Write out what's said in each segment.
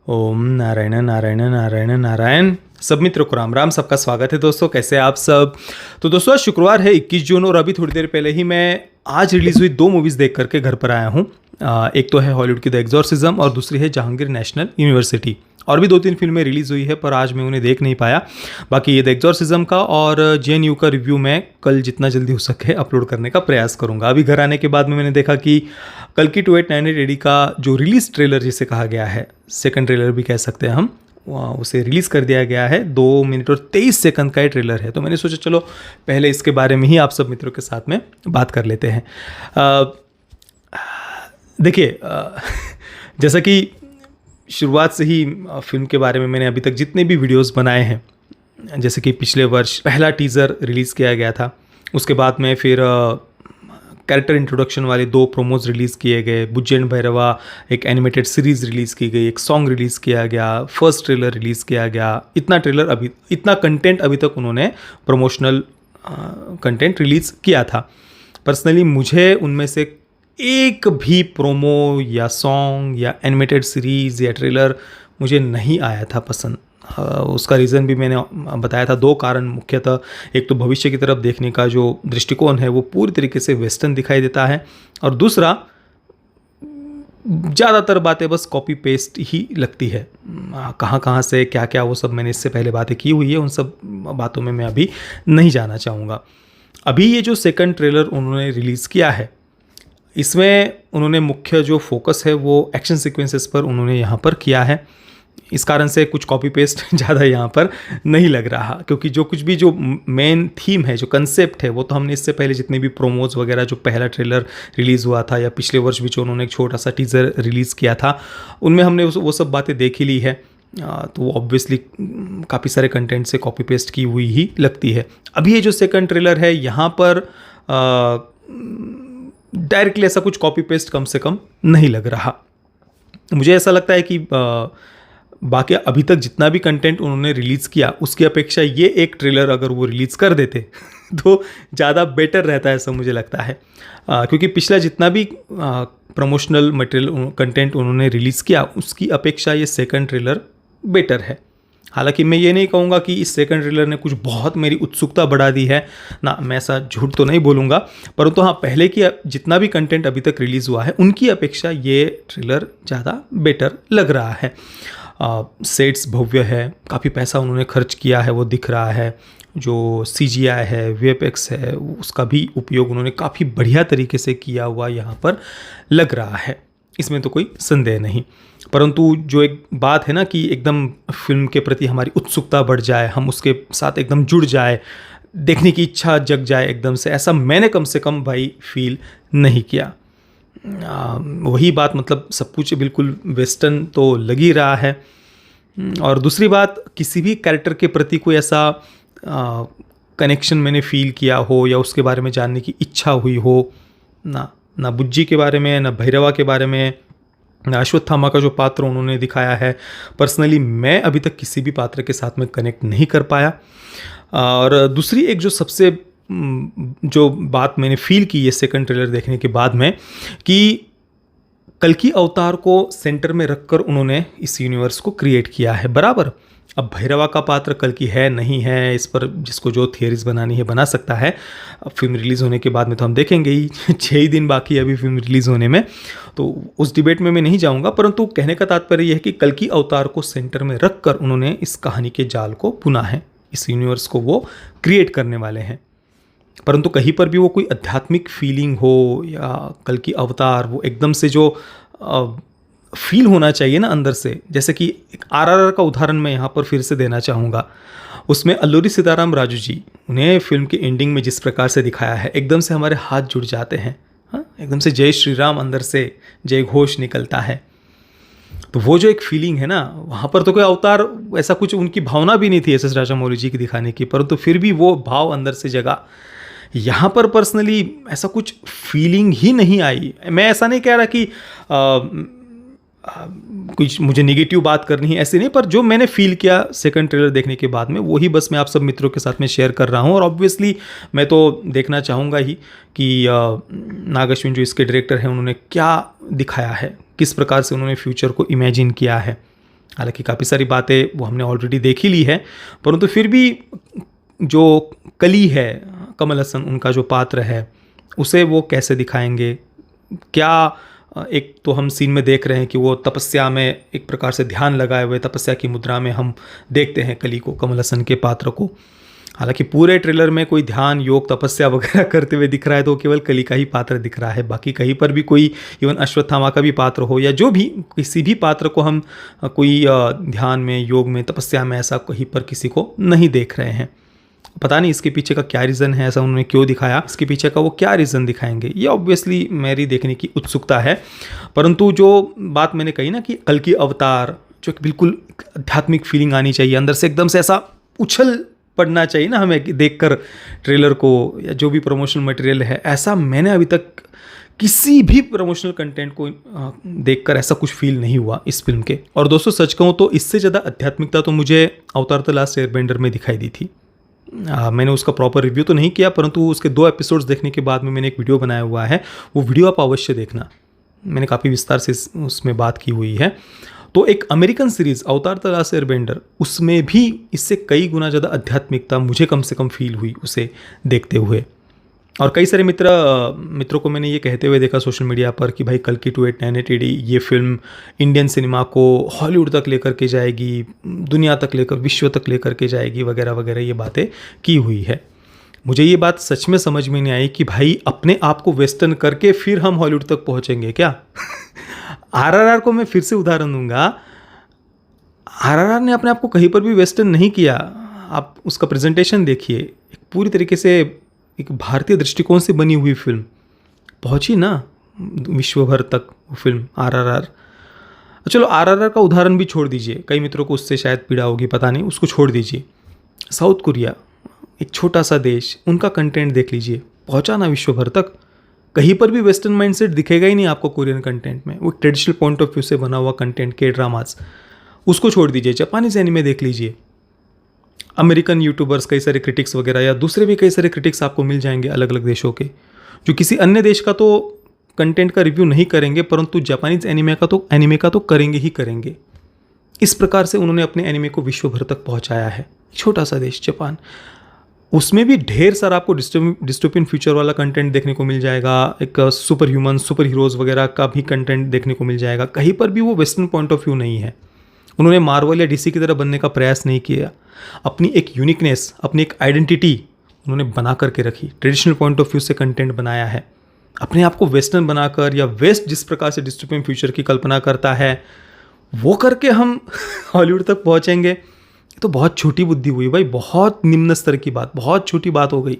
ओम नारायण नारायण नारायण नारायण। सब मित्रों को राम राम। सबका स्वागत है दोस्तों, कैसे हैं आप सब। तो दोस्तों आज शुक्रवार है 21 जून और अभी थोड़ी देर पहले ही मैं आज रिलीज़ हुई दो मूवीज़ देख करके घर पर आया हूँ। एक तो है हॉलीवुड की द एग्जॉर्सिज्म और दूसरी है जहांगीर नेशनल यूनिवर्सिटी। और भी दो तीन फिल्में रिलीज़ हुई है पर आज मैं उन्हें देख नहीं पाया। बाकी ये द एग्जॉर्सिज्म का और जेएनयू का रिव्यू मैं कल जितना जल्दी हो सके अपलोड करने का प्रयास करूंगा। अभी घर आने के बाद में मैंने देखा कि कल की 2898 एडी का जो रिलीज ट्रेलर जिसे कहा गया है, सेकंड ट्रेलर भी कह सकते हैं हम, उसे रिलीज़ कर दिया गया है। 2 मिनट और 23 सेकंड का ये ट्रेलर है। तो मैंने सोचा चलो पहले इसके बारे में ही आप सब मित्रों के साथ में बात कर लेते हैं। देखिए जैसा कि शुरुआत से ही फिल्म के बारे में मैंने अभी तक जितने भी वीडियोस बनाए हैं, जैसे कि पिछले वर्ष पहला टीज़र रिलीज़ किया गया था, उसके बाद में फिर कैरेक्टर इंट्रोडक्शन वाले 2 प्रोमोज रिलीज़ किए गए, बुज्जी एंड भैरवा एक एनिमेटेड सीरीज़ रिलीज़ की गई, एक सॉन्ग रिलीज़ किया गया, फर्स्ट ट्रेलर रिलीज़ किया गया। इतना कंटेंट अभी तक उन्होंने प्रमोशनल कंटेंट रिलीज़ किया था। पर्सनली मुझे उनमें से एक भी प्रोमो या सॉन्ग या एनिमेटेड सीरीज़ या ट्रेलर मुझे नहीं आया था पसंद। उसका रीज़न भी मैंने बताया था। 2 कारण मुख्यतः, एक तो भविष्य की तरफ देखने का जो दृष्टिकोण है वो पूरी तरीके से वेस्टर्न दिखाई देता है, और दूसरा ज़्यादातर बातें बस कॉपी पेस्ट ही लगती है। कहाँ से क्या क्या वो सब मैंने इससे पहले बातें की हुई है, उन सब बातों में मैं अभी नहीं जाना चाहूँगा। अभी ये जो सेकंड ट्रेलर उन्होंने रिलीज़ किया है, इसमें उन्होंने मुख्य जो फोकस है वो एक्शन सीक्वेंसेस पर उन्होंने यहाँ पर किया है। इस कारण से कुछ कॉपी पेस्ट ज़्यादा यहाँ पर नहीं लग रहा, क्योंकि जो कुछ भी जो मेन थीम है, जो कंसेप्ट है, वो तो हमने इससे पहले जितने भी प्रोमोज वगैरह जो पहला ट्रेलर रिलीज़ हुआ था या पिछले वर्ष भी जो उन्होंने एक छोटा सा टीज़र रिलीज़ किया था, उनमें हमने वो सब बातें देख ही ली है। तो वो ऑब्वियसली काफ़ी सारे कंटेंट से कॉपी पेस्ट की हुई ही लगती है। अभी ये जो सेकंड ट्रेलर है, यहाँ पर डायरेक्टली ऐसा कुछ कॉपी पेस्ट कम से कम नहीं लग रहा। मुझे ऐसा लगता है कि बाकी अभी तक जितना भी कंटेंट उन्होंने रिलीज़ किया उसकी अपेक्षा ये एक ट्रेलर अगर वो रिलीज़ कर देते तो ज़्यादा बेटर रहता है, ऐसा मुझे लगता है। क्योंकि पिछला जितना भी प्रमोशनल मटेरियल कंटेंट उन्होंने रिलीज़ किया उसकी अपेक्षा ये सेकंड ट्रेलर बेटर है। हालांकि मैं ये नहीं कहूँगा कि इस सेकंड ट्रेलर ने कुछ बहुत मेरी उत्सुकता बढ़ा दी है ना, मैं ऐसा झूठ तो नहीं बोलूँगा, परंतु हाँ, पहले की जितना भी कंटेंट अभी तक रिलीज़ हुआ है उनकी अपेक्षा ये ट्रेलर ज़्यादा बेटर लग रहा है। सेट्स भव्य है, काफ़ी पैसा उन्होंने खर्च किया है वो दिख रहा है। जो CGI है, VFX है, उसका भी उपयोग उन्होंने काफ़ी बढ़िया तरीके से किया हुआ यहाँ पर लग रहा है, इसमें तो कोई संदेह नहीं। परंतु जो एक बात है ना कि एकदम फिल्म के प्रति हमारी उत्सुकता बढ़ जाए, हम उसके साथ एकदम जुड़ जाए, देखने की इच्छा जग जाए एकदम से, ऐसा मैंने कम से कम भाई फील नहीं किया। वही बात, मतलब सब कुछ बिल्कुल वेस्टर्न तो लग ही रहा है। और दूसरी बात, किसी भी कैरेक्टर के प्रति कोई ऐसा कनेक्शन मैंने फील किया हो या उसके बारे में जानने की इच्छा हुई हो, ना बुज्जी के बारे में, ना भैरवा के बारे में, ना अश्वत्थामा का जो पात्र उन्होंने दिखाया है, पर्सनली मैं अभी तक किसी भी पात्र के साथ में कनेक्ट नहीं कर पाया। और दूसरी एक जो सबसे जो बात मैंने फील की ये सेकंड ट्रेलर देखने के बाद में, कि कल्कि अवतार को सेंटर में रखकर उन्होंने इस यूनिवर्स को क्रिएट किया है बराबर। अब भैरवा का पात्र कल्कि है नहीं है, इस पर जिसको जो थियरीज बनानी है बना सकता है। अब फिल्म रिलीज़ होने के बाद में तो हम देखेंगे ही, 6 ही दिन बाकी है अभी फिल्म रिलीज़ होने में, तो उस डिबेट में मैं नहीं जाऊंगा। परंतु कहने का तात्पर्य यह है कि कल्कि अवतार को सेंटर में रख कर उन्होंने इस कहानी के जाल को बुना है, इस यूनिवर्स को वो क्रिएट करने वाले हैं। परंतु कहीं पर भी वो कोई आध्यात्मिक फीलिंग हो या कल्कि अवतार, वो एकदम से जो फील होना चाहिए ना अंदर से, जैसे कि एक RRR का उदाहरण मैं यहाँ पर फिर से देना चाहूँगा। उसमें अल्लूरी सीताराम राजू जी, उन्हें फिल्म के एंडिंग में जिस प्रकार से दिखाया है, एकदम से हमारे हाथ जुड़ जाते हैं। हाँ, एकदम से जय श्री राम अंदर से जय घोष निकलता है। तो वो जो एक फीलिंग है ना, वहाँ पर तो कोई अवतार ऐसा कुछ उनकी भावना भी नहीं थी SS राजामौली जी की दिखाने की, परंतु फिर भी वो भाव अंदर से जगा। यहाँ पर पर्सनली ऐसा कुछ फीलिंग ही नहीं आई। मैं ऐसा नहीं कह रहा कि कुछ मुझे नेगेटिव बात करनी है, ऐसे नहीं, पर जो मैंने फील किया सेकंड ट्रेलर देखने के बाद में, वही बस मैं आप सब मित्रों के साथ में शेयर कर रहा हूँ। और ऑब्वियसली मैं तो देखना चाहूँगा ही कि नाग अश्विन जो इसके डायरेक्टर हैं उन्होंने क्या दिखाया है, किस प्रकार से उन्होंने फ्यूचर को इमेजिन किया है। हालांकि काफ़ी सारी बातें वो हमने ऑलरेडी देख ही ली है, परंतु फिर भी जो कली है, कमल हसन उनका जो पात्र है, उसे वो कैसे दिखाएंगे। क्या एक तो हम सीन में देख रहे हैं कि वो तपस्या में एक प्रकार से ध्यान लगाए हुए तपस्या की मुद्रा में हम देखते हैं कली को, कमल हसन के पात्र को। हालांकि पूरे ट्रेलर में कोई ध्यान योग तपस्या वगैरह करते हुए दिख रहा है तो केवल कली का ही पात्र दिख रहा है। बाकी कहीं पर भी कोई इवन अश्वत्थामा का भी पात्र हो या जो भी किसी भी पात्र को हम कोई ध्यान में, योग में, तपस्या में ऐसा कहीं पर किसी को नहीं देख रहे हैं। पता नहीं इसके पीछे का क्या रीज़न है, ऐसा उन्होंने क्यों दिखाया, इसके पीछे का वो क्या रीज़न दिखाएंगे, ये ऑब्वियसली मेरी देखने की उत्सुकता है। परंतु जो बात मैंने कही ना कि कल की अवतार, जो कि बिल्कुल आध्यात्मिक फीलिंग आनी चाहिए अंदर से, एकदम से ऐसा उछल पड़ना चाहिए ना हमें देखकर ट्रेलर को या जो भी प्रमोशनल मटेरियल है, ऐसा मैंने अभी तक किसी भी प्रमोशनल कंटेंट को देखकर ऐसा कुछ फील नहीं हुआ इस फिल्म के। और दोस्तों सच कहूँ तो इससे ज़्यादा आध्यात्मिकता तो मुझे अवतार द लास्ट एयरबेंडर में दिखाई दी थी। मैंने उसका प्रॉपर रिव्यू तो नहीं किया, परंतु उसके 2 एपिसोड्स देखने के बाद में मैंने एक वीडियो बनाया हुआ है, वो वीडियो आप अवश्य देखना, मैंने काफ़ी विस्तार से उसमें बात की हुई है। तो एक अमेरिकन सीरीज़ अवतार द लास्ट एयरबेंडर, उसमें भी इससे कई गुना ज़्यादा आध्यात्मिकता मुझे कम से कम फील हुई उसे देखते हुए। और कई सारे मित्रों को मैंने ये कहते हुए देखा सोशल मीडिया पर कि भाई कल्कि 2898 AD ये फिल्म इंडियन सिनेमा को हॉलीवुड तक लेकर के जाएगी, दुनिया तक लेकर, विश्व तक लेकर के जाएगी वगैरह वगैरह, ये बातें की हुई है। मुझे ये बात सच में समझ में नहीं आई कि भाई अपने आप को वेस्टर्न करके फिर हम हॉलीवुड तक पहुँचेंगे क्या। RRR को मैं फिर से उदाहरण दूंगा, RRR ने अपने आप को कहीं पर भी वेस्टर्न नहीं किया। आप उसका प्रेजेंटेशन देखिए, एक पूरी तरीके से एक भारतीय दृष्टिकोण से बनी हुई फिल्म पहुंची ना विश्व भर तक वो फिल्म RRR। चलो RRR का उदाहरण भी छोड़ दीजिए, कई मित्रों को उससे शायद पीड़ा होगी, पता नहीं, उसको छोड़ दीजिए। साउथ कोरिया एक छोटा सा देश, उनका कंटेंट देख लीजिए, पहुंचा ना विश्व भर तक। कहीं पर भी वेस्टर्न माइंडसेट दिखेगा ही नहीं आपको कोरियन कंटेंट में, वो ट्रेडिशनल पॉइंट ऑफ व्यू से बना हुआ कंटेंट, के ड्रामाज, उसको छोड़ दीजिए। जापानीज एनिमे देख लीजिए, अमेरिकन यूट्यूबर्स, कई सारे क्रिटिक्स वगैरह या दूसरे भी कई सारे क्रिटिक्स आपको मिल जाएंगे अलग अलग देशों के, जो किसी अन्य देश का तो कंटेंट का रिव्यू नहीं करेंगे, परंतु जापानीज एनिमे का तो करेंगे ही करेंगे। इस प्रकार से उन्होंने अपने एनिमे को विश्व भर तक पहुंचाया है। छोटा सा देश जापान, उसमें भी ढेर सारा आपको डिस्टोपियन फ्यूचर वाला कंटेंट देखने को मिल जाएगा, एक सुपर ह्यूमन, सुपर हीरोज़ वगैरह का भी कंटेंट देखने को मिल जाएगा। कहीं पर भी वो वेस्टर्न पॉइंट ऑफ व्यू नहीं है। उन्होंने मार्वल या डीसी की तरह बनने का प्रयास नहीं किया। अपनी एक यूनिकनेस, अपनी एक आइडेंटिटी उन्होंने बना करके रखी, ट्रेडिशनल पॉइंट ऑफ व्यू से कंटेंट बनाया है। अपने आप को वेस्टर्न बनाकर, या वेस्ट जिस प्रकार से डिस्टोपियन फ्यूचर की कल्पना करता है वो करके हम हॉलीवुड तक पहुँचेंगे, तो बहुत छोटी बुद्धि हुई भाई, बहुत निम्न स्तर की बात, बहुत छोटी बात हो गई।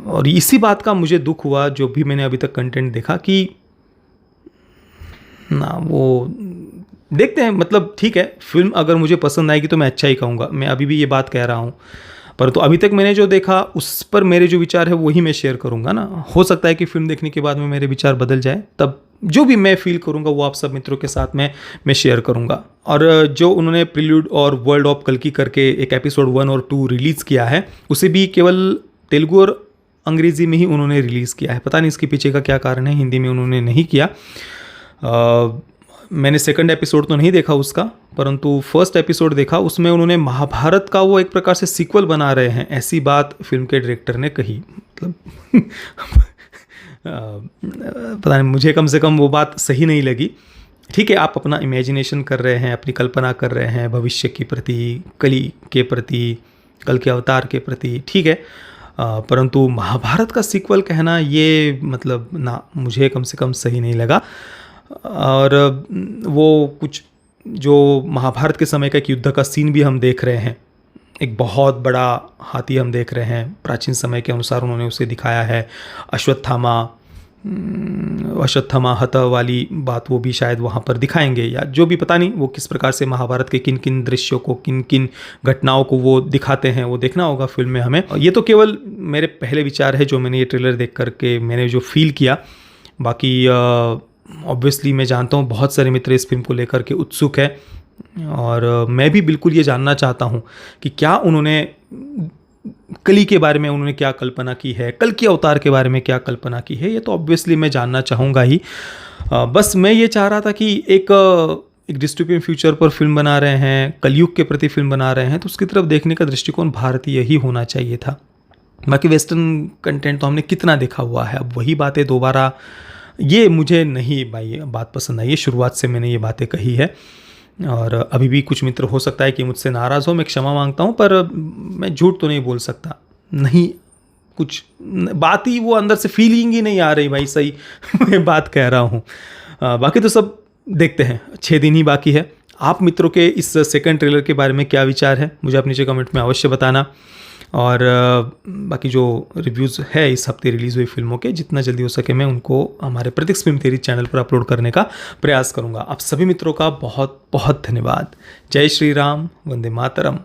और इसी बात का मुझे दुख हुआ जो भी मैंने अभी तक कंटेंट देखा कि ना, वो देखते हैं, मतलब ठीक है, फिल्म अगर मुझे पसंद आएगी तो मैं अच्छा ही कहूँगा, मैं अभी भी ये बात कह रहा हूँ। परंतु अभी तक मैंने जो देखा उस पर मेरे जो विचार है वही मैं शेयर करूँगा ना। हो सकता है कि फिल्म देखने के बाद में मेरे विचार बदल जाए, तब जो भी मैं फील करूँगा वो आप सब मित्रों के साथ में मैं शेयर करूँगा। और जो उन्होंने प्रील्यूड और वर्ल्ड ऑफ कल्कि करके एक एपिसोड 1 और 2 रिलीज़ किया है, उसे भी केवल तेलुगु और अंग्रेज़ी में ही उन्होंने रिलीज़ किया है। पता नहीं इसके पीछे का क्या कारण है, हिंदी में उन्होंने नहीं किया। मैंने सेकंड एपिसोड तो नहीं देखा उसका, परंतु फर्स्ट एपिसोड देखा, उसमें उन्होंने महाभारत का वो एक प्रकार से सीक्वल बना रहे हैं, ऐसी बात फिल्म के डायरेक्टर ने कही। मतलब पता नहीं, मुझे कम से कम वो बात सही नहीं लगी। ठीक है, आप अपना इमेजिनेशन कर रहे हैं, अपनी कल्पना कर रहे हैं भविष्य के प्रति, कली के प्रति, कल के अवतार के प्रति, ठीक है, परंतु महाभारत का सीक्वल कहना ये मतलब ना, मुझे कम से कम सही नहीं लगा। और वो कुछ जो महाभारत के समय का एक युद्ध का सीन भी हम देख रहे हैं, एक बहुत बड़ा हाथी हम देख रहे हैं, प्राचीन समय के अनुसार उन्होंने उसे दिखाया है। अश्वत्थामा हत वाली बात वो भी शायद वहाँ पर दिखाएंगे, या जो भी, पता नहीं वो किस प्रकार से महाभारत के किन किन दृश्यों को, किन किन घटनाओं को वो दिखाते हैं, वो देखना होगा फिल्म में हमें। ये तो केवल मेरे पहले विचार है जो मैंने ये ट्रेलर देख करके मैंने जो फील किया। बाकी ऑब्वियसली मैं जानता हूँ बहुत सारे मित्र इस फिल्म को लेकर के उत्सुक है, और मैं भी बिल्कुल ये जानना चाहता हूँ कि क्या उन्होंने कली के बारे में उन्होंने क्या कल्पना की है, कल के अवतार के बारे में क्या कल्पना की है, ये तो ऑब्वियसली मैं जानना चाहूँगा ही। बस मैं ये चाह रहा था कि एक डिस्टोपियन फ्यूचर पर फिल्म बना रहे हैं, कलयुग के प्रति फिल्म बना रहे हैं, तो उसकी तरफ देखने का दृष्टिकोण भारतीय ही होना चाहिए था। बाकी वेस्टर्न कंटेंट तो हमने कितना देखा हुआ है, अब वही बातें दोबारा, ये मुझे नहीं भाई बात पसंद आई है। शुरुआत से मैंने ये बातें कही है और अभी भी कुछ मित्र हो सकता है कि मुझसे नाराज़ हो, मैं क्षमा मांगता हूँ, पर मैं झूठ तो नहीं बोल सकता, नहीं कुछ बात ही वो अंदर से फीलिंग ही नहीं आ रही भाई, सही मैं बात कह रहा हूँ। बाकी तो सब देखते हैं, 6 दिन ही बाकी है। आप मित्रों के इस सेकंड ट्रेलर के बारे में क्या विचार है, मुझे अपने नीचे कमेंट में अवश्य बताना। और बाकी जो रिव्यूज़ है इस हफ्ते रिलीज़ हुई फिल्मों के, जितना जल्दी हो सके मैं उनको हमारे प्रतीक्ष फिल्म थ्योरी चैनल पर अपलोड करने का प्रयास करूँगा। आप सभी मित्रों का बहुत बहुत धन्यवाद। जय श्री राम, वंदे मातरम।